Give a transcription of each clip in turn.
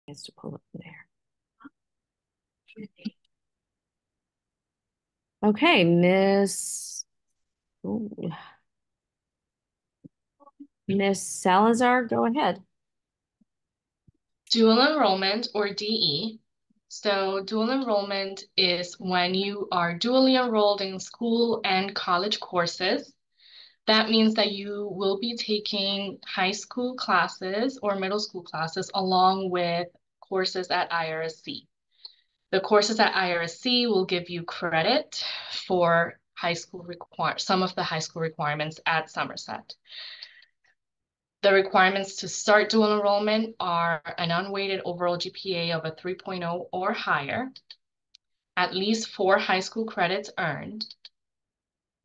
Has to pull up there. Okay, Miss Salazar, go ahead. Dual enrollment, or DE. So dual enrollment is when you are dually enrolled in school and college courses. That means that you will be taking high school classes or middle school classes along with courses at IRSC. The courses at IRSC will give you credit for some of the high school requirements at Somerset. The requirements to start dual enrollment are an unweighted overall GPA of a 3.0 or higher, at least 4 high school credits earned,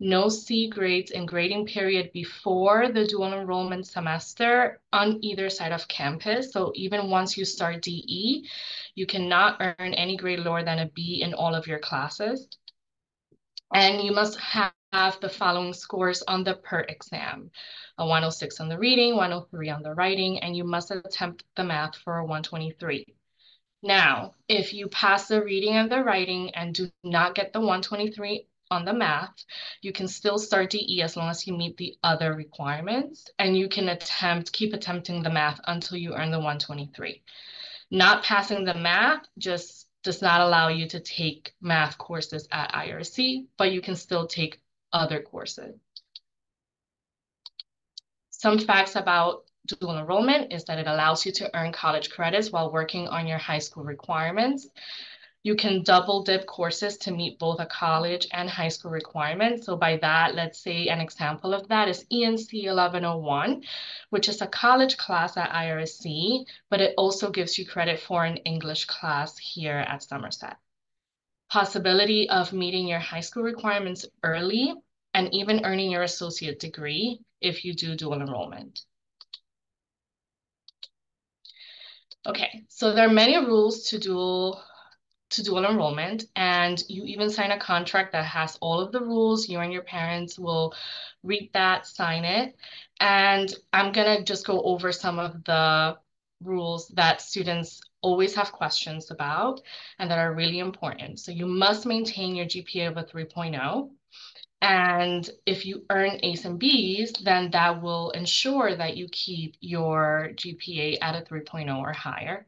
no C grades in grading period before the dual enrollment semester on either side of campus. So even once you start DE, you cannot earn any grade lower than a B in all of your classes. And you must have the following scores on the PERT exam: a 106 on the reading, 103 on the writing, and you must attempt the math for a 123. Now, if you pass the reading and the writing and do not get the 123 on the math, you can still start DE as long as you meet the other requirements, and you can keep attempting the math until you earn the 123. Not passing the math just does not allow you to take math courses at IRC, but you can still take other courses. Some facts about dual enrollment is that it allows you to earn college credits while working on your high school requirements. You can double dip courses to meet both a college and high school requirement. So by that, let's say an example of that is ENC 1101, which is a college class at IRSC, but it also gives you credit for an English class here at Somerset. Possibility of meeting your high school requirements early and even earning your associate degree if you do dual enrollment. Okay, so there are many rules to dual enrollment, and you even sign a contract that has all of the rules. You and your parents will read that, sign it, and I'm gonna just go over some of the rules that students always have questions about and that are really important. So you must maintain your GPA of a 3.0. And if you earn A's and B's, then that will ensure that you keep your GPA at a 3.0 or higher.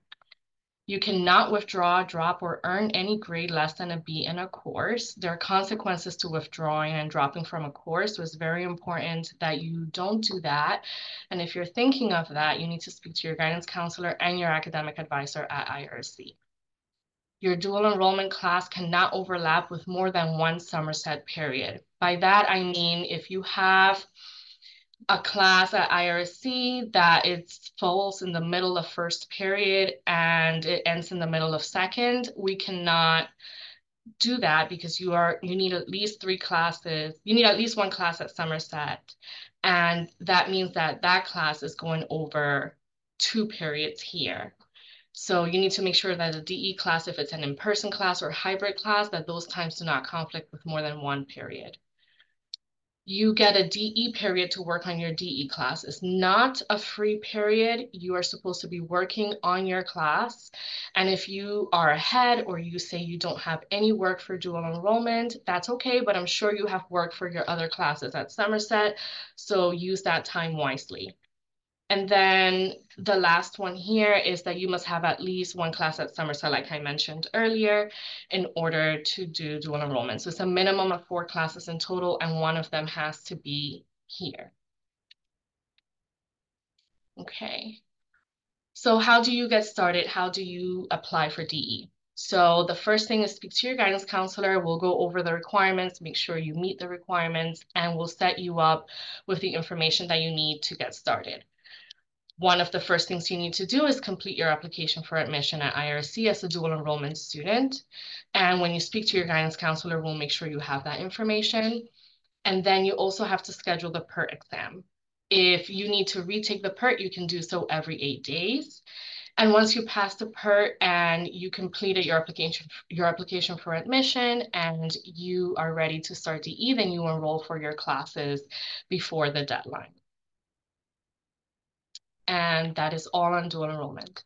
You cannot withdraw, drop, or earn any grade less than a B in a course. There are consequences to withdrawing and dropping from a course, so it's very important that you don't do that. And if you're thinking of that, you need to speak to your guidance counselor and your academic advisor at IRC. Your dual enrollment class cannot overlap with more than one Somerset period. By that, I mean if you have a class at IRC that it falls in the middle of first period and it ends in the middle of second, we cannot do that because you need at least 3 classes. You need at least 1 class at Somerset. And that means that that class is going over 2 periods here. So you need to make sure that the DE class, if it's an in-person class or hybrid class, that those times do not conflict with more than 1 period. You get a DE period to work on your DE class. It's not a free period. You are supposed to be working on your class. And if you are ahead or you say you don't have any work for dual enrollment, that's okay, but I'm sure you have work for your other classes at Somerset. So use that time wisely. And then the last one here is that you must have at least 1 class at Somerset, like I mentioned earlier, in order to do dual enrollment. So it's a minimum of 4 classes in total, and one of them has to be here. Okay. So how do you get started? How do you apply for DE? So the first thing is speak to your guidance counselor. We'll go over the requirements, make sure you meet the requirements, and we'll set you up with the information that you need to get started. One of the first things you need to do is complete your application for admission at IRC as a dual enrollment student. And when you speak to your guidance counselor, we'll make sure you have that information. And then you also have to schedule the PERT exam. If you need to retake the PERT, you can do so every 8 days. And once you pass the PERT and you completed your application for admission and you are ready to start DE, then you enroll for your classes before the deadline. And that is all on dual enrollment.